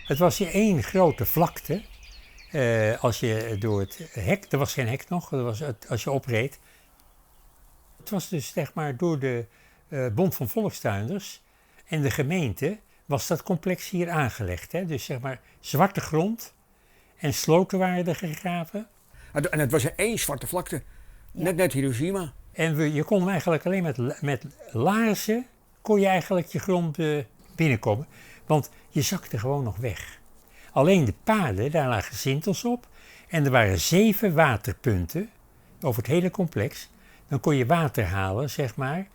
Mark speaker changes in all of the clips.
Speaker 1: Het was hier één grote vlakte. Als je door het hek, er was geen hek nog, als je opreed. Het was dus zeg maar door de Bond van Volkstuinders en de gemeente was dat complex hier aangelegd. Hè? Dus zeg maar zwarte grond en sloten waren er gegraven.
Speaker 2: En het was één zwarte vlakte, net Hiroshima.
Speaker 1: En je kon eigenlijk alleen met laarzen kon je eigenlijk je grond binnenkomen. Want je zakte gewoon nog weg. Alleen de paden, daar lagen sintels op. En er waren 7 waterpunten over het hele complex. Dan kon je water halen, zeg maar.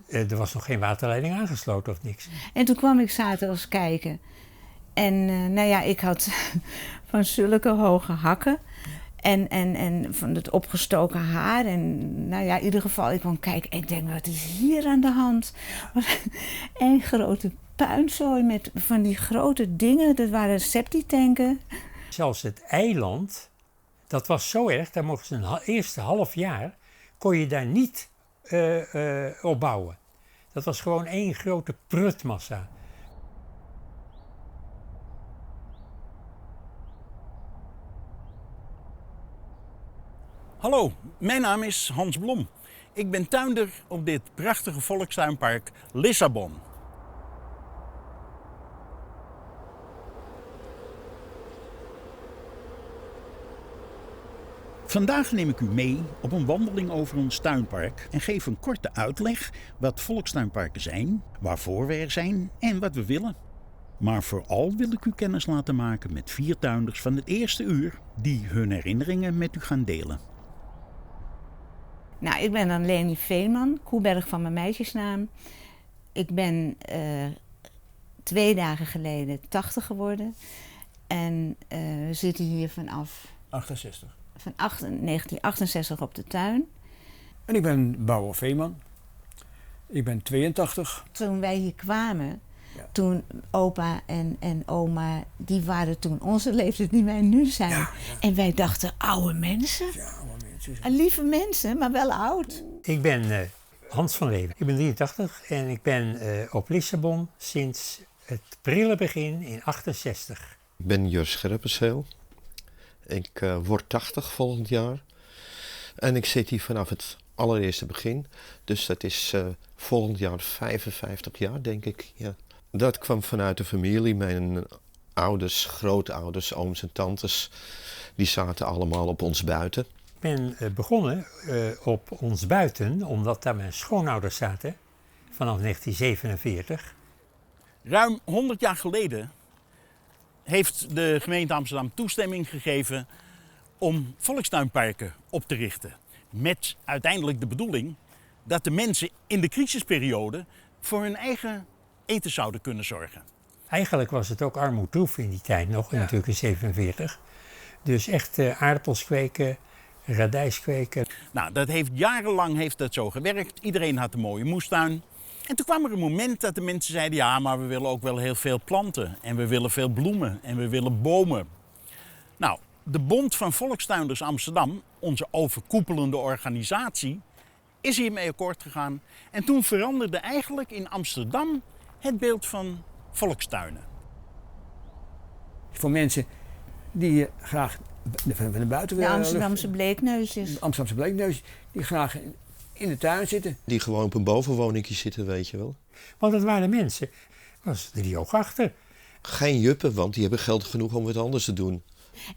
Speaker 1: Er was nog geen waterleiding aangesloten of niks.
Speaker 3: En toen kwam ik zaterdags kijken. En ik had van zulke hoge hakken. En van het opgestoken haar. En in ieder geval, ik kwam kijken en ik denk, wat is hier aan de hand? Een grote puinzooi met van die grote dingen. Dat waren septitanken.
Speaker 1: Zelfs het eiland, dat was zo erg, daar mochten ze een eerste half jaar, kon je daar niet op bouwen. Dat was gewoon één grote prutmassa.
Speaker 4: Hallo, mijn naam is Hans Blom. Ik ben tuinder op dit prachtige volkstuinpark Lissabon. Vandaag neem ik u mee op een wandeling over ons tuinpark en geef een korte uitleg wat volkstuinparken zijn, waarvoor we er zijn en wat we willen. Maar vooral wil ik u kennis laten maken met 4 tuinders van het eerste uur die hun herinneringen met u gaan delen.
Speaker 3: Nou, ik ben dan Leni Veelman, Koeberg van mijn meisjesnaam. Ik ben 2 dagen geleden 80 geworden. En we zitten hier vanaf
Speaker 2: 68.
Speaker 3: Van 1968 op de tuin.
Speaker 2: En ik ben Bouwer Veeman. Ik ben 82.
Speaker 3: Toen wij hier kwamen, toen opa en oma, die waren toen onze leeftijd die wij nu zijn. Ja. En wij dachten, oude mensen.
Speaker 2: Ja, oude mensen.
Speaker 3: Lieve mensen, maar wel oud.
Speaker 1: Ik ben Hans van Leeuwen. Ik ben 83 en ik ben op Lissabon sinds het prille begin in 68.
Speaker 5: Ik ben Jur Scherpenzeel. Ik word 80 volgend jaar. En ik zit hier vanaf het allereerste begin. Dus dat is volgend jaar 55 jaar, denk ik. Ja. Dat kwam vanuit de familie. Mijn ouders, grootouders, ooms en tantes, die zaten allemaal op ons buiten.
Speaker 1: Ik ben begonnen op ons buiten, omdat daar mijn schoonouders zaten, vanaf 1947.
Speaker 4: Ruim 100 jaar geleden heeft de gemeente Amsterdam toestemming gegeven om volkstuinparken op te richten. Met uiteindelijk de bedoeling dat de mensen in de crisisperiode voor hun eigen eten zouden kunnen zorgen.
Speaker 1: Eigenlijk was het ook armoedproef in die tijd nog, natuurlijk in 47. Dus echt aardappels kweken, radijs kweken.
Speaker 4: Nou, jarenlang heeft dat zo gewerkt. Iedereen had een mooie moestuin. En toen kwam er een moment dat de mensen zeiden, ja, maar we willen ook wel heel veel planten. En we willen veel bloemen en we willen bomen. Nou, de Bond van Volkstuinders Amsterdam, onze overkoepelende organisatie, is hiermee akkoord gegaan. En toen veranderde eigenlijk in Amsterdam het beeld van volkstuinen.
Speaker 2: Voor mensen die graag van de buiten
Speaker 3: De Amsterdamse bleekneusjes.
Speaker 2: De Amsterdamse bleekneusjes, die graag in de tuin zitten.
Speaker 5: Die gewoon op een bovenwoningje zitten, weet je wel.
Speaker 1: Want dat waren mensen, was driehoog achter.
Speaker 5: Geen juppen, want die hebben geld genoeg om wat anders te doen.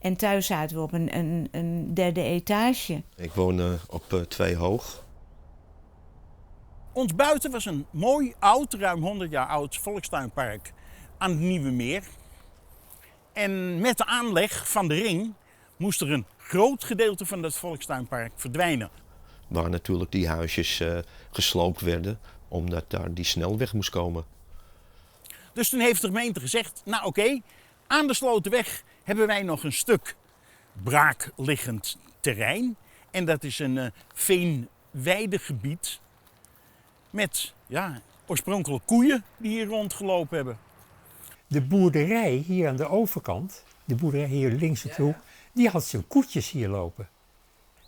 Speaker 3: En thuis zaten we op een 3e etage.
Speaker 5: Ik woon op 2 hoog.
Speaker 4: Ons buiten was een mooi oud, ruim 100 jaar oud volkstuinpark aan het Nieuwe Meer. En met de aanleg van de ring moest er een groot gedeelte van dat volkstuinpark verdwijnen.
Speaker 5: Waar natuurlijk die huisjes gesloopt werden, omdat daar die snelweg moest komen.
Speaker 4: Dus toen heeft de gemeente gezegd, nou oké, aan de Slotenweg hebben wij nog een stuk braakliggend terrein. En dat is een veenweidegebied met oorspronkelijk koeien die hier rondgelopen hebben.
Speaker 1: De boerderij hier aan de overkant, de boerderij hier links naartoe, die had zijn koetjes hier lopen.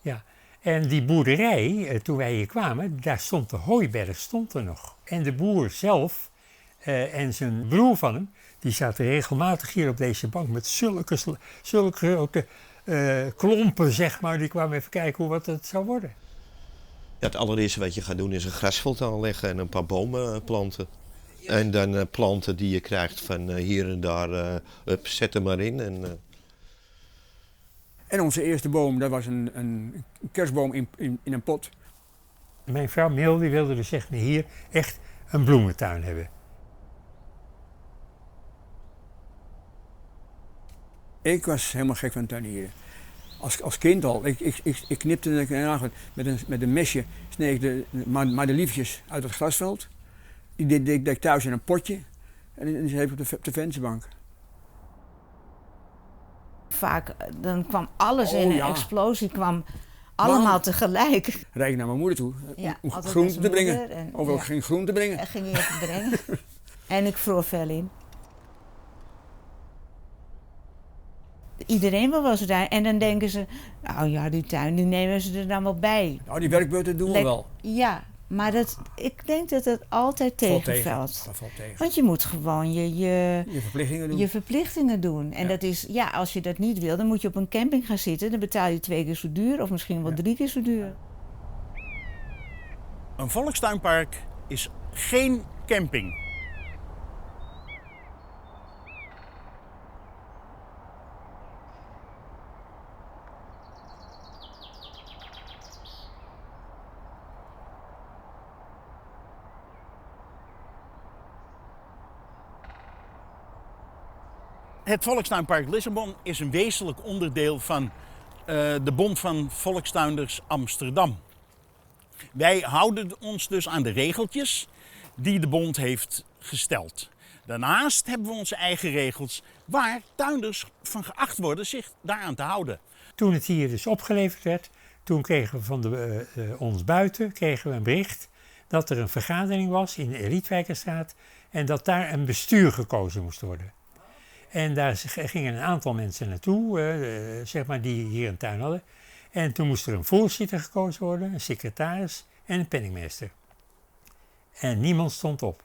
Speaker 1: Ja. En die boerderij, toen wij hier kwamen, daar stond de hooiberg nog. En de boer zelf en zijn broer van hem, Die zaten regelmatig hier op deze bank met zulke grote klompen, zeg maar. Die kwamen even kijken wat het zou worden.
Speaker 5: Ja, het allereerste wat je gaat doen is een grasveld aanleggen en een paar bomen planten. En dan planten die je krijgt van hier en daar, zet er maar in.
Speaker 2: En onze eerste boom, dat was een kerstboom in een pot.
Speaker 1: Mijn vrouw Mil die wilde dus zeg maar hier echt een bloementuin hebben.
Speaker 2: Ik was helemaal gek van tuinieren. Als kind al. Ik knipte met een mesje, sneed ik de madeliefjes uit het grasveld. Die deed ik thuis in een potje en die heb ik op de vensterbank.
Speaker 3: Vaak dan kwam alles
Speaker 2: Oh,
Speaker 3: in een
Speaker 2: ja.
Speaker 3: explosie, kwam allemaal tegelijk.
Speaker 2: Rijd ik naar mijn moeder toe
Speaker 3: Ja,
Speaker 2: om
Speaker 3: altijd
Speaker 2: groente
Speaker 3: met
Speaker 2: te
Speaker 3: zijn
Speaker 2: brengen.
Speaker 3: moeder en-
Speaker 2: Of ook
Speaker 3: ja.
Speaker 2: geen groente brengen.
Speaker 3: En ging je even brengen. En ik vroor veel in. Iedereen wil wel zo daar. En dan denken ze, nou ja, die tuin, die nemen ze er dan wel bij.
Speaker 2: Nou, die werkbeurten doen we
Speaker 3: Lek-
Speaker 2: wel.
Speaker 3: Ja, maar ik denk dat het altijd
Speaker 2: Valt tegen.
Speaker 3: tegenvalt.
Speaker 2: Dat valt tegen.
Speaker 3: Want je moet gewoon
Speaker 2: Je verplichtingen doen.
Speaker 3: je verplichtingen doen. En
Speaker 2: Ja.
Speaker 3: dat is, ja, als je dat niet wil, dan moet je op een camping gaan zitten. Dan betaal je 2 keer zo duur of misschien wel
Speaker 2: Ja.
Speaker 3: 3 keer zo duur.
Speaker 4: Een volkstuinpark is geen camping. Het Volkstuinpark Lissabon is een wezenlijk onderdeel van de Bond van Volkstuinders Amsterdam. Wij houden ons dus aan de regeltjes die de bond heeft gesteld. Daarnaast hebben we onze eigen regels waar tuinders van geacht worden zich daaraan te houden.
Speaker 1: Toen het hier dus opgeleverd werd, toen kregen we van ons buiten kregen we een bericht dat er een vergadering was in de Elietwijkerstraat en dat daar een bestuur gekozen moest worden. En daar gingen een aantal mensen naartoe, zeg maar, die hier een tuin hadden. En toen moest er een voorzitter gekozen worden, een secretaris en een penningmeester. En niemand stond op.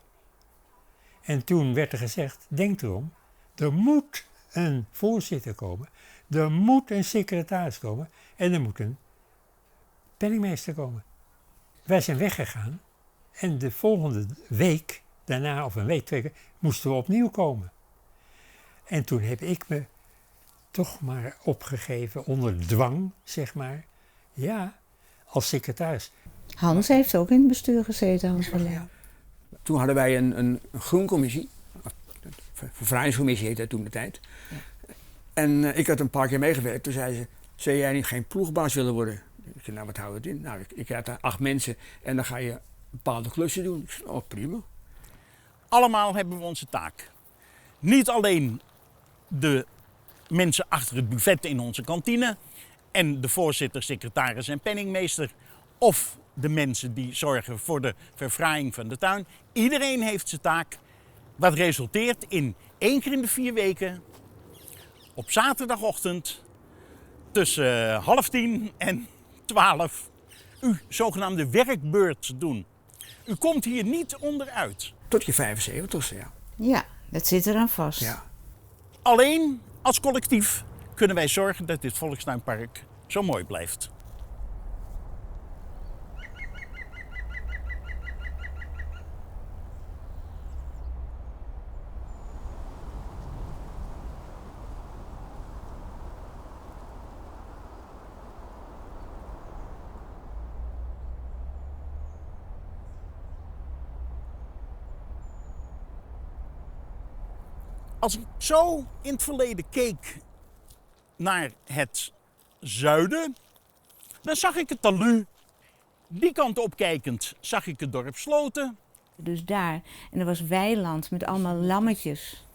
Speaker 1: En toen werd er gezegd, denk erom, er moet een voorzitter komen, er moet een secretaris komen en er moet een penningmeester komen. Wij zijn weggegaan en de volgende week, daarna of een week, 2 weken, moesten we opnieuw komen. En toen heb ik me toch maar opgegeven onder dwang, zeg maar. Ja, als secretaris.
Speaker 3: Hans heeft ook in het bestuur gezeten, Hans van Leeuwen.
Speaker 2: Toen hadden wij een groencommissie. Vervrijdingscommissie heette dat toen de tijd.
Speaker 3: Ja.
Speaker 2: En ik had een paar keer meegewerkt. Toen zei ze, zou jij niet geen ploegbaas willen worden? Ik zei, nou wat houdt het in? Nou, ik had daar 8 mensen en dan ga je bepaalde klussen doen. Ik zei, oh prima.
Speaker 4: Allemaal hebben we onze taak. Niet alleen de mensen achter het buffet in onze kantine en de voorzitter, secretaris en penningmeester of de mensen die zorgen voor de verfraaiing van de tuin. Iedereen heeft zijn taak, wat resulteert in 1 keer in de 4 weken op zaterdagochtend tussen 9:30 en 12 uw zogenaamde werkbeurt doen. U komt hier niet onderuit.
Speaker 2: Tot je 75ste, ja.
Speaker 3: Ja, dat zit eraan vast.
Speaker 2: Ja.
Speaker 4: Alleen als collectief kunnen wij zorgen dat dit Volkstuinpark zo mooi blijft. Als ik zo in het verleden keek naar het zuiden, dan zag ik het talud. Die kant opkijkend zag ik het dorp Sloten.
Speaker 3: Dus daar. En er was weiland met allemaal lammetjes.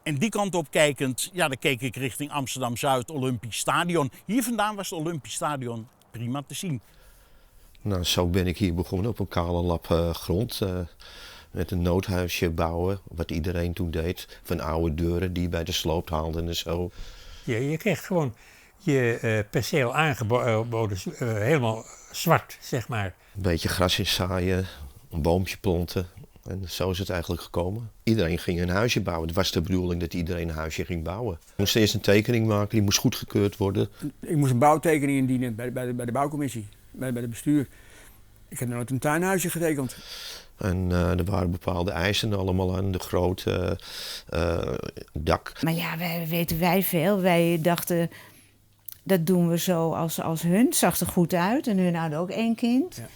Speaker 4: En die kant opkijkend, ja, dan keek ik richting Amsterdam-Zuid, Olympisch Stadion. Hier vandaan was het Olympisch Stadion prima te zien.
Speaker 5: Nou, zo ben ik hier begonnen op een kale lap grond. Met een noodhuisje bouwen, wat iedereen toen deed. Van oude deuren die je bij de sloop haalden en zo.
Speaker 1: Je kreeg gewoon je perceel aangeboden, helemaal zwart, zeg maar.
Speaker 5: Een beetje gras inzaaien, een boompje planten. En zo is het eigenlijk gekomen. Iedereen ging een huisje bouwen. Het was de bedoeling dat iedereen een huisje ging bouwen. Ik moest eerst een tekening maken, die moest goedgekeurd worden.
Speaker 2: Ik moest een bouwtekening indienen bij de bouwcommissie, bij het bestuur. Ik heb nooit een tuinhuisje getekend.
Speaker 5: En er waren bepaalde eisen allemaal aan, de grootte, dak.
Speaker 3: Maar ja, weten wij veel. Wij dachten, dat doen we zo als hun. Het zag er goed uit en hun hadden ook 1 kind.
Speaker 2: Ja.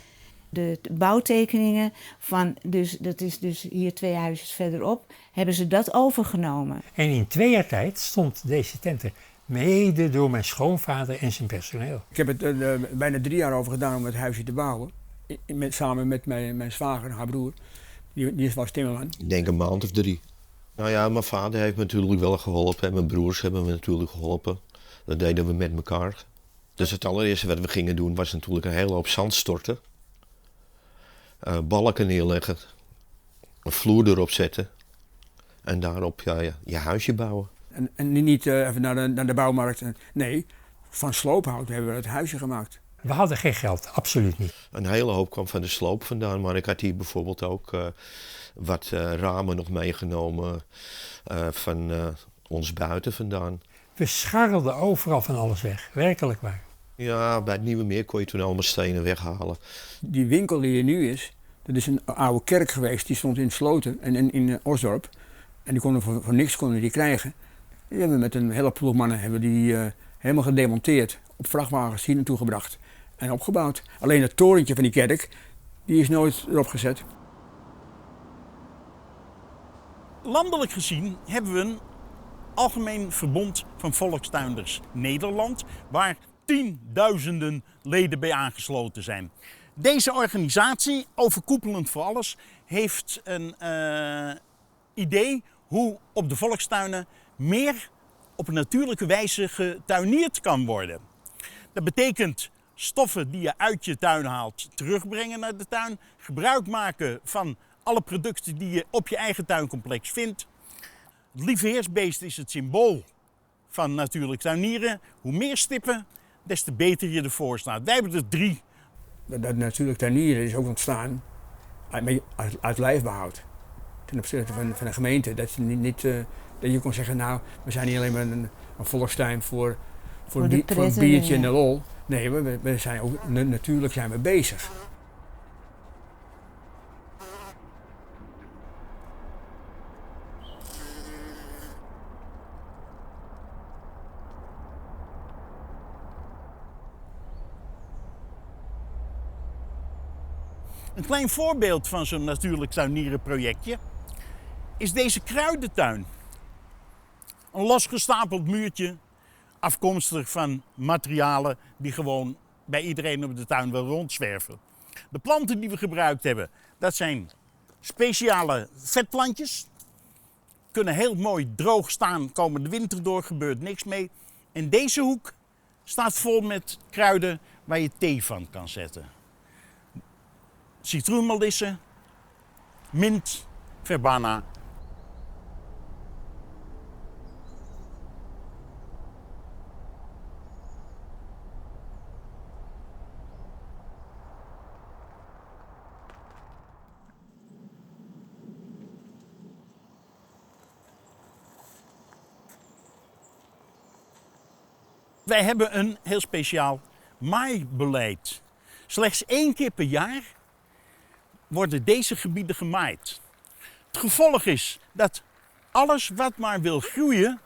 Speaker 3: De bouwtekeningen van, dat is dus hier 2 huisjes verderop, hebben ze dat overgenomen.
Speaker 1: En in 2 jaar tijd stond deze tent er, mede door mijn schoonvader en zijn personeel.
Speaker 2: Ik heb het bijna 3 jaar over gedaan om het huisje te bouwen. Samen met mijn zwager en haar broer. Die was timmerman.
Speaker 5: Ik denk een maand of 3. Nou ja, mijn vader heeft me natuurlijk wel geholpen en mijn broers hebben me natuurlijk geholpen. Dat deden we met elkaar. Dus het allereerste wat we gingen doen was natuurlijk een hele hoop zand storten. Balken neerleggen, een vloer erop zetten en daarop je huisje bouwen.
Speaker 2: En niet even naar de bouwmarkt. Nee, van sloophout hebben we het huisje gemaakt.
Speaker 1: We hadden geen geld, absoluut niet.
Speaker 5: Een hele hoop kwam van de sloop vandaan, maar ik had hier bijvoorbeeld ook wat ramen nog meegenomen van ons buiten vandaan.
Speaker 1: We scharrelden overal van alles weg, werkelijk waar.
Speaker 5: Ja, bij het Nieuwe Meer kon je toen allemaal stenen weghalen.
Speaker 2: Die winkel die er nu is, dat is een oude kerk geweest. Die stond in Sloten en in Osdorp. En die konden voor niks die krijgen. Die hebben we met een hele ploeg mannen helemaal gedemonteerd. Op vrachtwagens hier naartoe gebracht en opgebouwd. Alleen het torentje van die kerk, die is nooit erop gezet.
Speaker 4: Landelijk gezien hebben we een algemeen verbond van volkstuinders Nederland, waar tienduizenden leden bij aangesloten zijn. Deze organisatie, overkoepelend voor alles, heeft een idee hoe op de volkstuinen meer op een natuurlijke wijze getuinierd kan worden. Dat betekent stoffen die je uit je tuin haalt terugbrengen naar de tuin, gebruik maken van alle producten die je op je eigen tuincomplex vindt. Het lieveheersbeest is het symbool van natuurlijk tuinieren. Hoe meer stippen, des te beter je ervoor staat. Wij hebben er 3.
Speaker 2: Dat natuurlijk tuinieren is ook ontstaan uit lijfbehoud. Ten opzichte van de gemeente. Dat je niet dat je kon zeggen, nou, we zijn niet alleen maar een volkstuin voor een biertje en de lol. Nee, we zijn ook natuurlijk zijn we bezig.
Speaker 4: Een klein voorbeeld van zo'n natuurlijk tuinierenprojectje is deze kruidentuin. Een losgestapeld muurtje, afkomstig van materialen die gewoon bij iedereen op de tuin wel rondzwerven. De planten die we gebruikt hebben, dat zijn speciale vetplantjes. Kunnen heel mooi droog staan, komen de winter door, gebeurt niks mee. En deze hoek staat vol met kruiden waar je thee van kan zetten. Citroenmelisse, mint, verbena. Wij hebben een heel speciaal maaibeleid. Slechts 1 keer per jaar worden deze gebieden gemaaid. Het gevolg is dat alles wat maar wil groeien,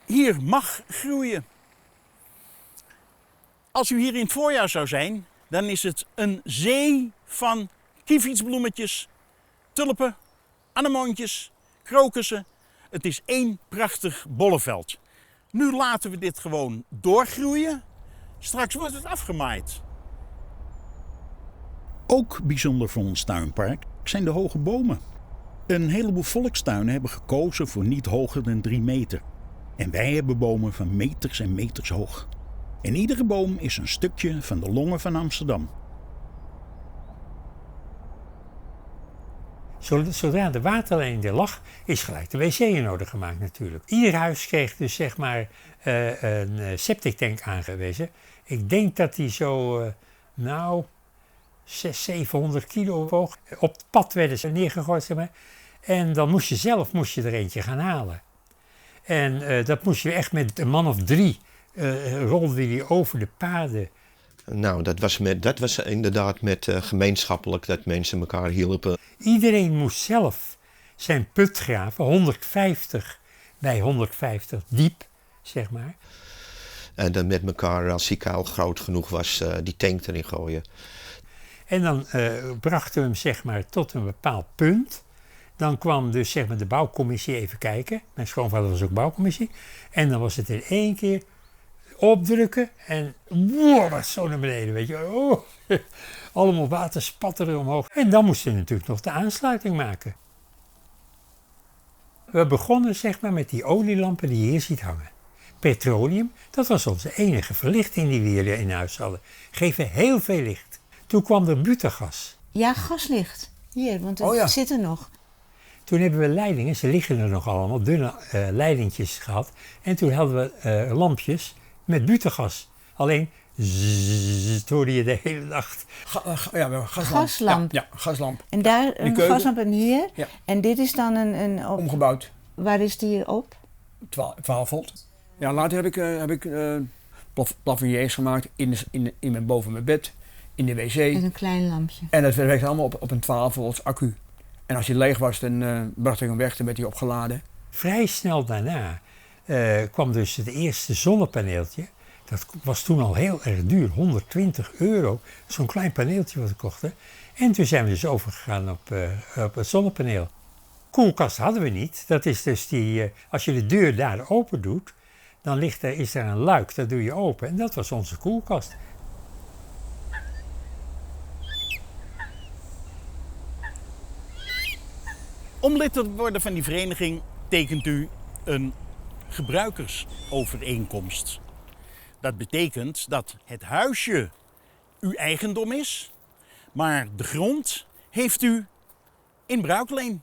Speaker 4: hier mag groeien. Als u hier in het voorjaar zou zijn, dan is het een zee van kievietsbloemetjes, tulpen, anemoontjes, krokussen. Het is 1 prachtig bolleveld. Nu laten we dit gewoon doorgroeien. Straks wordt het afgemaaid. Ook bijzonder voor ons tuinpark zijn de hoge bomen. Een heleboel volkstuinen hebben gekozen voor niet hoger dan 3 meter. En wij hebben bomen van meters en meters hoog. En iedere boom is een stukje van de longen van Amsterdam.
Speaker 1: Zodra de waterleiding er lag, is gelijk de wc in orde gemaakt natuurlijk. Ieder huis kreeg dus zeg maar een septic tank aangewezen. Ik denk dat die zo, 600, 700 kilo woog. Op het pad werden ze neergegooid, zeg maar. En dan moest je er eentje gaan halen. En dat moest je echt met een man of 3 rolde die over de paden.
Speaker 5: Nou, dat was inderdaad met gemeenschappelijk dat mensen elkaar hielpen.
Speaker 1: Iedereen moest zelf zijn put graven, 150 bij 150 diep, zeg maar.
Speaker 5: En dan met elkaar, als die kuil groot genoeg was, die tank erin gooien.
Speaker 1: En dan brachten we hem zeg maar tot een bepaald punt. Dan kwam dus zeg maar de bouwcommissie even kijken. Mijn schoonvader was ook bouwcommissie. En dan was het in 1 keer opdrukken en wow, wat zo naar beneden, weet je. Oh, allemaal water spatteren omhoog. En dan moesten we natuurlijk nog de aansluiting maken. We begonnen zeg maar met die olielampen die je hier ziet hangen. Petroleum, dat was onze enige verlichting die we hier in huis hadden. Geven heel veel licht. Toen kwam er buttergas.
Speaker 3: Ja, gaslicht. Hier, want het
Speaker 2: Oh ja.
Speaker 3: zit er nog.
Speaker 1: Toen hebben we leidingen, ze liggen er nog allemaal, dunne leidingjes gehad. En toen hadden we lampjes met buttergas. Alleen zzzt, hoorde je de hele nacht.
Speaker 2: Gaslamp.
Speaker 3: Gaslamp.
Speaker 2: Ja, gaslamp.
Speaker 3: En daar een
Speaker 2: keuken.
Speaker 3: gaslamp en hier.
Speaker 2: Ja.
Speaker 3: En dit is dan een
Speaker 2: Omgebouwd.
Speaker 3: waar is die op?
Speaker 2: 12 volt. Ja, later heb ik plafonniers gemaakt boven mijn bed, in de wc.
Speaker 3: Met een klein lampje.
Speaker 2: En dat werkte allemaal op een 12 volts accu. En als hij leeg was, dan bracht ik hem weg, dan werd hij opgeladen.
Speaker 1: Vrij snel daarna kwam dus het eerste zonnepaneeltje. Dat was toen al heel erg duur, €120. Zo'n klein paneeltje wat we kochten. En toen zijn we dus overgegaan op het zonnepaneel. Koelkast hadden we niet. Dat is dus als je de deur daar open doet, dan is er een luik, dat doe je open. En dat was onze koelkast.
Speaker 4: Om lid te worden van die vereniging tekent u een gebruikersovereenkomst. Dat betekent dat het huisje uw eigendom is, maar de grond heeft u in bruikleen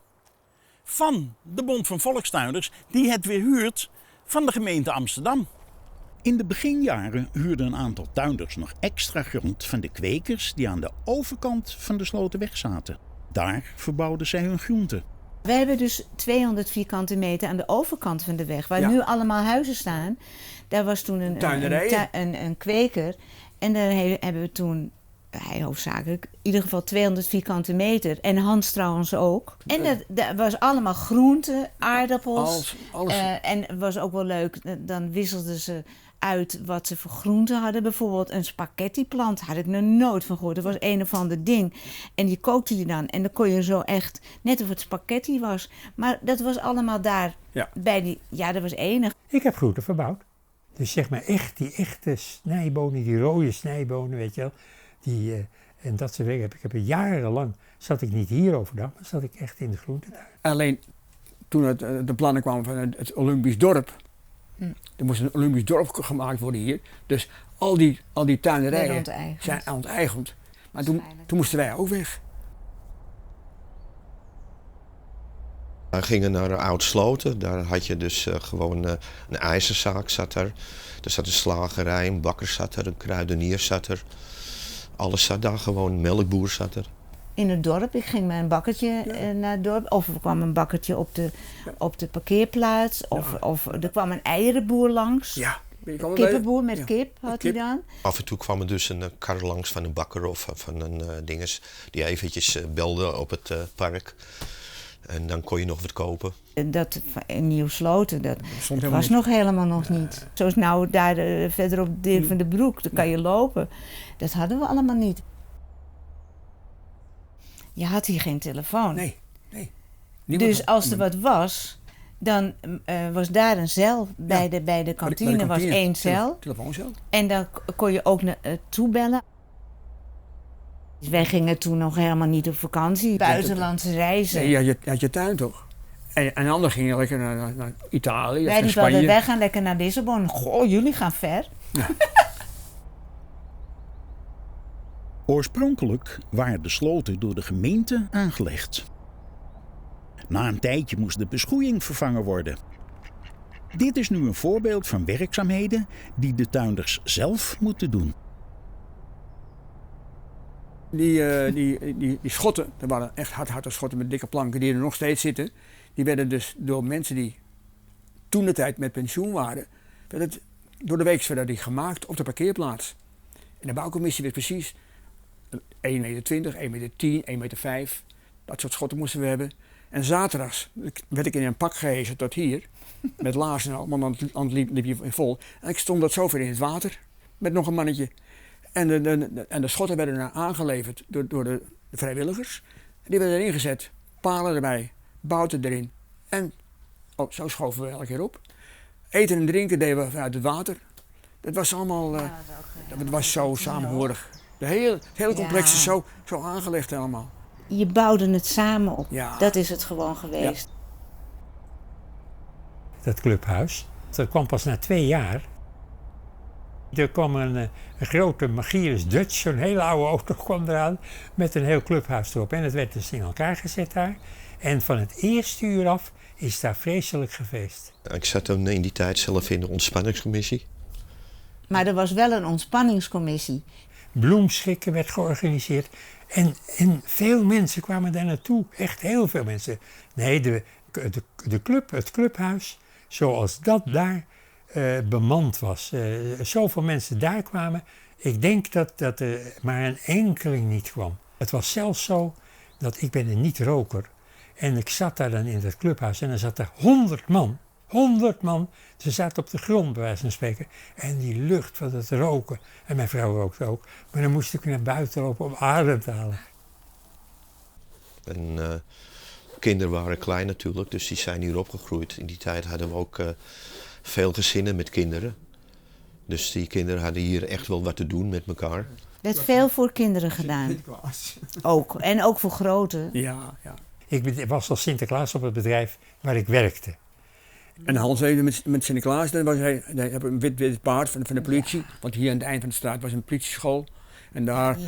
Speaker 4: van de Bond van Volkstuinders, die het weer huurt van de gemeente Amsterdam. In de beginjaren huurden een aantal tuinders nog extra grond van de kwekers die aan de overkant van de Slotenweg zaten. Daar verbouwden zij hun groenten.
Speaker 3: We hebben dus 200 vierkante meter aan de overkant van de weg, waar
Speaker 2: Ja.
Speaker 3: nu allemaal huizen staan. Daar was toen een kweker. En daar hebben we toen, hij hoofdzakelijk, in ieder geval 200 vierkante meter. En Hans trouwens ook. En dat was allemaal groenten, aardappels.
Speaker 2: Alles.
Speaker 3: En het was ook wel leuk, dan wisselden ze uit wat ze voor groenten hadden. Bijvoorbeeld een spaghettiplant, had ik nog nooit van gehoord. Dat was een of ander ding. En die kookte je dan. En dan kon je zo echt, net of het spaghetti was. Maar dat was allemaal daar bij die, dat was enig.
Speaker 1: Ik heb groenten verbouwd. Dus zeg maar echt die echte snijbonen, die rode snijbonen, weet je wel. En dat soort dingen. Ik heb jarenlang, zat ik niet hier overdag, maar zat ik echt in de groentetuin.
Speaker 2: Alleen toen de plannen kwamen van het Olympisch dorp. Er moest een Olympisch dorp gemaakt worden hier. Dus al die tuinderijen zijn onteigend. Maar toen moesten wij ook weg.
Speaker 5: We gingen naar Oud-Sloten. Daar had je dus gewoon een ijzerzaak zat er. Er zat een slagerij, een bakker zat er, een kruidenier zat er. Alles zat daar gewoon, een melkboer zat er.
Speaker 3: In het dorp, ik ging met een bakkertje naar het dorp. Of er kwam een bakkertje op de parkeerplaats. Of er kwam een eierenboer langs.
Speaker 2: Ja.
Speaker 3: Kippenboer met kip had hij dan.
Speaker 5: Af en toe kwam er dus een kar langs van een bakker of van een dinges die eventjes belde op het park. En dan kon je nog wat kopen.
Speaker 3: Dat in Nieuw-Sloten, dat was
Speaker 2: niet.
Speaker 3: nog helemaal niet. Zoals nou daar verderop de Dirk van den Broek, daar kan je lopen. Dat hadden we allemaal niet. Je had hier geen telefoon.
Speaker 2: Nee.
Speaker 3: Dus als er wat was, dan was daar een cel. Bij de kantine was 1 cel.
Speaker 2: Telefooncel.
Speaker 3: En dan kon je ook toebellen. Dus wij gingen toen nog helemaal niet op vakantie. Buitenlandse reizen.
Speaker 2: Nee, je had je tuin toch? En een ander ging lekker naar Italië
Speaker 3: Wij
Speaker 2: of naar
Speaker 3: die wilden,
Speaker 2: Spanje.
Speaker 3: wij gaan lekker naar Lissabon. Goh, jullie gaan ver.
Speaker 4: Oorspronkelijk waren de sloten door de gemeente aangelegd. Na een tijdje moest de beschoeiing vervangen worden. Dit is nu een voorbeeld van werkzaamheden die de tuinders zelf moeten doen.
Speaker 2: Die schotten, dat waren echt harde schotten met dikke planken die er nog steeds zitten. Die werden dus door mensen die toen de tijd met pensioen waren, door de week werden die gemaakt op de parkeerplaats. En de bouwcommissie wist precies 1,20 meter, 1,10 meter, 1,5 meter. Dat soort schotten moesten we hebben. En zaterdags werd ik in een pak gehezen tot hier. Met laarzen en allemaal, dan liep je vol. En ik stond dat zover in het water. Met nog een mannetje. En de schotten werden daar aangeleverd door de vrijwilligers. Die werden erin gezet. Palen erbij. Bouten erin. En zo schoven we elke keer op. Eten en drinken deden we vanuit het water. Dat was allemaal... dat was zo samenhorig. Het hele complex is zo aangelegd allemaal.
Speaker 3: Je bouwde het samen op.
Speaker 2: Ja.
Speaker 3: Dat is het gewoon geweest.
Speaker 2: Ja.
Speaker 1: Dat clubhuis. Dat kwam pas na 2 jaar. Er kwam een grote Magirus Dutch, zo'n hele oude auto kwam eraan, met een heel clubhuis erop. En het werd dus in elkaar gezet daar. En van het eerste uur af is daar vreselijk gefeest.
Speaker 5: Ik zat toen in die tijd zelf in de ontspanningscommissie.
Speaker 3: Maar er was wel een ontspanningscommissie.
Speaker 1: Bloemschikken werd georganiseerd. En veel mensen kwamen daar naartoe. Echt heel veel mensen. Nee, het clubhuis, zoals dat daar bemand was. Zoveel mensen daar kwamen. Ik denk dat er maar een enkeling niet kwam. Het was zelfs zo dat ik ben een niet-roker. En ik zat daar dan in dat clubhuis en er zat er 100 man. 100 man. Ze zaten op de grond bij wijze van spreken. En die lucht van het roken. En mijn vrouw rookte ook. Maar dan moest ik naar buiten lopen om adem te halen.
Speaker 5: En kinderen waren klein natuurlijk, dus die zijn hier opgegroeid. In die tijd hadden we ook veel gezinnen met kinderen. Dus die kinderen hadden hier echt wel wat te doen met elkaar.
Speaker 3: Er werd veel voor kinderen gedaan. Ook. En ook voor grote.
Speaker 2: Ja.
Speaker 1: Ik was als Sinterklaas op het bedrijf waar ik werkte.
Speaker 2: En Hans even met Sinterklaas, dan was hij een wit paard van de politie. Want hier aan het eind van de straat was een politieschool. En daar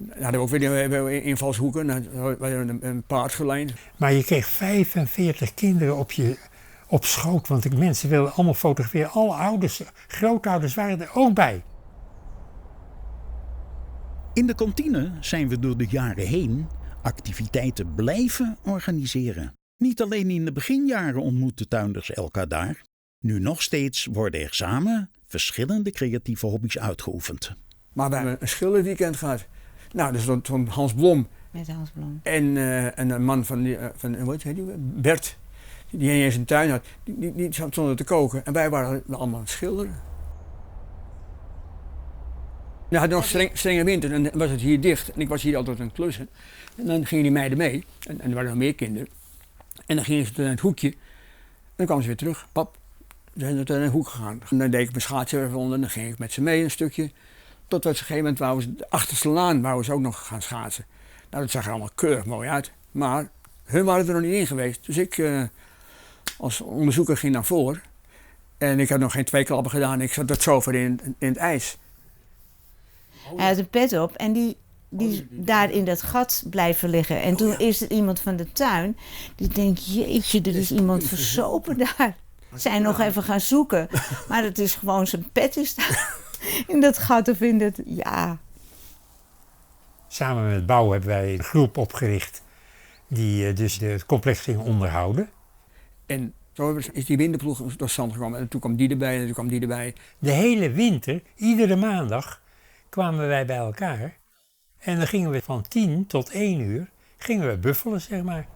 Speaker 2: hadden we ook weer invalshoeken. We hadden een paard geleend.
Speaker 1: Maar je kreeg 45 kinderen op schoot. Want de mensen wilden allemaal fotograferen. Alle ouders, grootouders waren er ook bij.
Speaker 4: In de kantine zijn we door de jaren heen activiteiten blijven organiseren. Niet alleen in de beginjaren ontmoetten tuinders elkaar daar. Nu nog steeds worden er samen verschillende creatieve hobby's uitgeoefend.
Speaker 2: Maar we hebben een schilderweekend gehad. Nou, dus van Hans Blom.
Speaker 3: Met Hans Blom.
Speaker 2: En een man van hoe heet die? Bert, die in zijn tuin had. Die stonden te koken. En wij waren allemaal aan het schilderen. We hadden nog strenge winter en dan was het hier dicht. En ik was hier altijd aan het klussen. En dan gingen die meiden mee. En er waren nog meer kinderen. En dan gingen ze naar het hoekje. En dan kwamen ze weer terug. Pap, ze zijn naar een hoek gegaan. En dan deed ik mijn schaatsen even onder. En dan ging ik met ze mee een stukje. Tot op een gegeven moment wouden ze de achterste laan wouden ze ook nog gaan schaatsen. Nou, dat zag er allemaal keurig mooi uit. Maar hun waren er nog niet in geweest. Dus ik als onderzoeker ging naar voren. En ik had nog geen 2 klappen gedaan. Ik zat tot zover in het ijs.
Speaker 3: Hij had een pet op en die daar in dat gat blijven liggen. En toen is er iemand van de tuin die denkt, jeetje, er is iemand verzopen daar. Zijn nog even gaan zoeken. Maar het is gewoon zijn pet is daar in dat gat of in dat, ja.
Speaker 1: Samen met Bouw hebben wij een groep opgericht die dus het complex ging onderhouden.
Speaker 2: En zo is die winterploeg tot stand gekomen. En toen kwam die erbij en toen kwam die erbij.
Speaker 1: De hele winter, iedere maandag, kwamen wij bij elkaar. En dan gingen we van 10 tot 1 uur gingen we buffelen, zeg maar.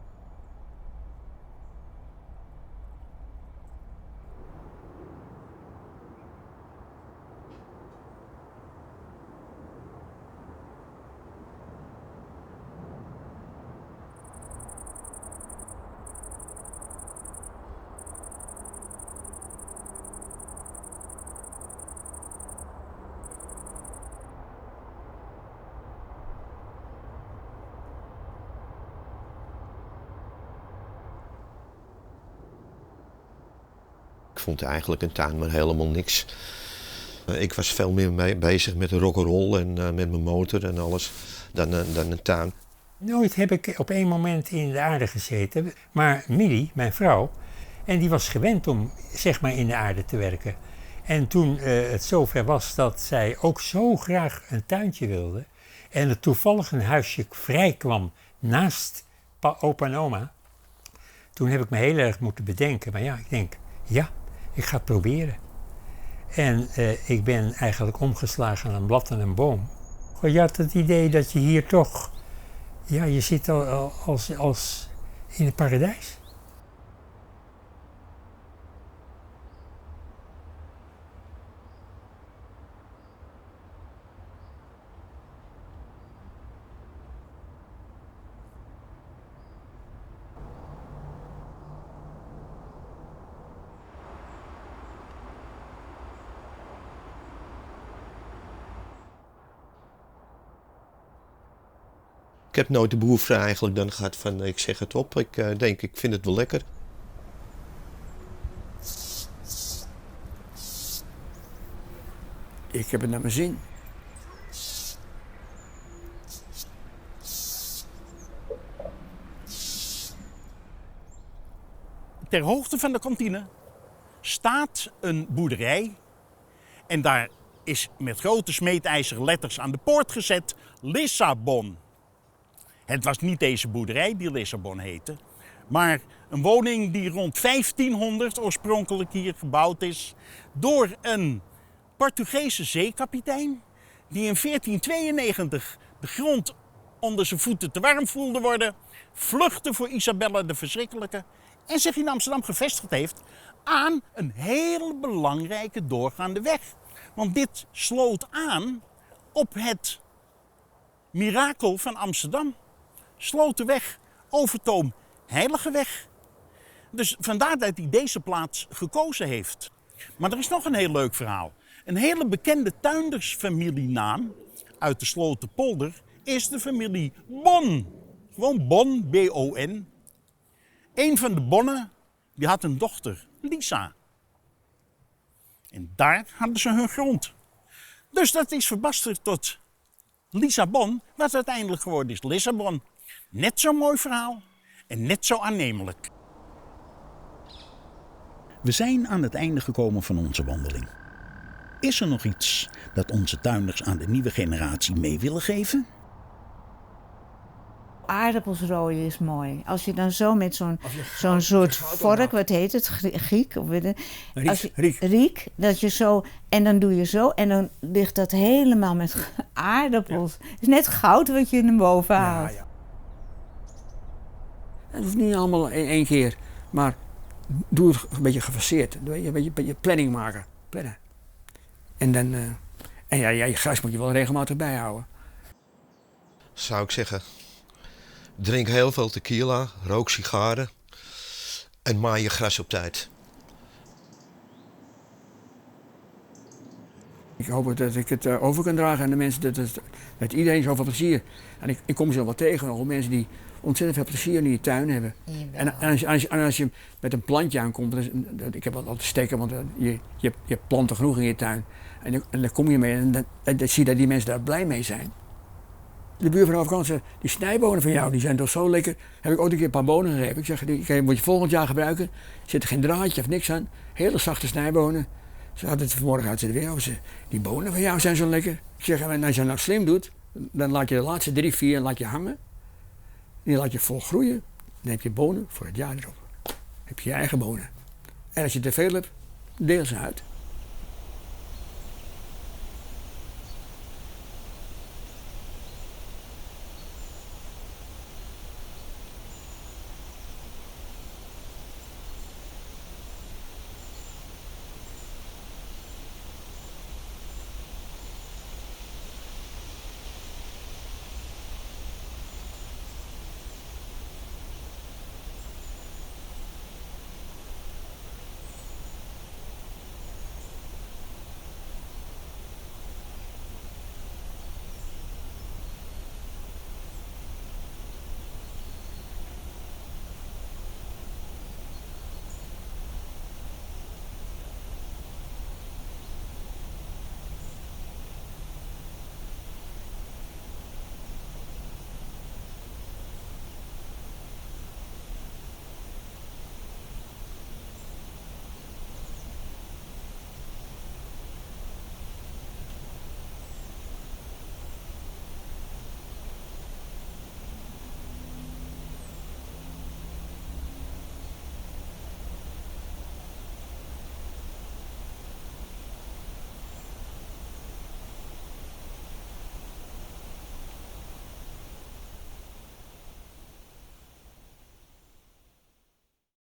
Speaker 5: Ik vond eigenlijk een tuin maar helemaal niks. Ik was veel meer bezig met de rock'n'roll en met mijn motor en alles dan een tuin.
Speaker 1: Nooit heb ik op één moment in de aarde gezeten. Maar Millie, mijn vrouw, en die was gewend om zeg maar in de aarde te werken. En toen het zover was dat zij ook zo graag een tuintje wilde. en er toevallig een huisje vrij kwam naast opa en oma, toen heb ik me heel erg moeten bedenken. Maar ja, ik denk, ja, ik ga het proberen. En ik ben eigenlijk omgeslagen aan een blad en een boom. Je had het idee dat je hier toch, ja, je zit als in het paradijs.
Speaker 5: Ik heb nooit de behoefte eigenlijk dan gehad van ik zeg het op. Ik denk ik vind het wel lekker.
Speaker 2: Ik heb het naar mijn zin.
Speaker 4: Ter hoogte van de kantine staat een boerderij. En daar is met grote smeedijzeren letters aan de poort gezet Lissabon. Het was niet deze boerderij die Lissabon heette, maar een woning die rond 1500 oorspronkelijk hier gebouwd is door een Portugese zeekapitein die in 1492 de grond onder zijn voeten te warm voelde worden, vluchtte voor Isabella de Verschrikkelijke en zich in Amsterdam gevestigd heeft aan een hele belangrijke doorgaande weg. Want dit sloot aan op het mirakel van Amsterdam. Slotenweg, Overtoom, Heiligeweg. Dus vandaar dat hij deze plaats gekozen heeft. Maar er is nog een heel leuk verhaal. Een hele bekende tuindersfamilienaam uit de Slotenpolder is de familie Bon. Gewoon Bon, B-O-N. Een van de Bonnen die had een dochter, Lisa. En daar hadden ze hun grond. Dus dat is verbasterd tot Lissabon, wat uiteindelijk geworden is Lissabon. Net zo'n mooi verhaal en net zo aannemelijk. We zijn aan het einde gekomen van onze wandeling. Is er nog iets dat onze tuinders aan de nieuwe generatie mee willen geven?
Speaker 3: Aardappels rooien is mooi. Als je dan zo met zo'n soort vork, wat heet het, Griek? Of riek. Dat je zo, en dan doe je zo en dan ligt dat helemaal met aardappels. Ja. Het is net goud wat je naar boven haalt. Ja.
Speaker 2: Het hoeft niet allemaal in één keer, maar doe het een beetje gefaseerd. Een beetje planning maken. Plannen. En dan, je gras moet je wel regelmatig bijhouden.
Speaker 5: Zou ik zeggen. Drink heel veel tequila, rook sigaren en maai je gras op tijd.
Speaker 2: Ik hoop dat ik het over kan dragen aan de mensen, dat iedereen zoveel plezier. En ik kom ze wel tegen, nog mensen die ontzettend veel plezier in je tuin hebben. En als je met een plantje aankomt, ik heb altijd steken, want je hebt planten genoeg in je tuin. En dan kom je mee en dan zie je dat die mensen daar blij mee zijn. De buur van de overkant zei, die snijbonen van jou, die zijn toch zo lekker. Heb ik ooit een keer een paar bonen gegeven. Ik zeg, die moet je volgend jaar gebruiken. Er zit er geen draadje of niks aan. Hele zachte snijbonen. Ze had het vanmorgen uit de weer over. Die bonen van jou zijn zo lekker. Ik zeg, en als je nou slim doet, dan laat je de laatste 3, 4 laat je hangen. En die laat je vol groeien. Dan heb je bonen voor het jaar erop. Dan heb je je eigen bonen. En als je te veel hebt, deel ze uit.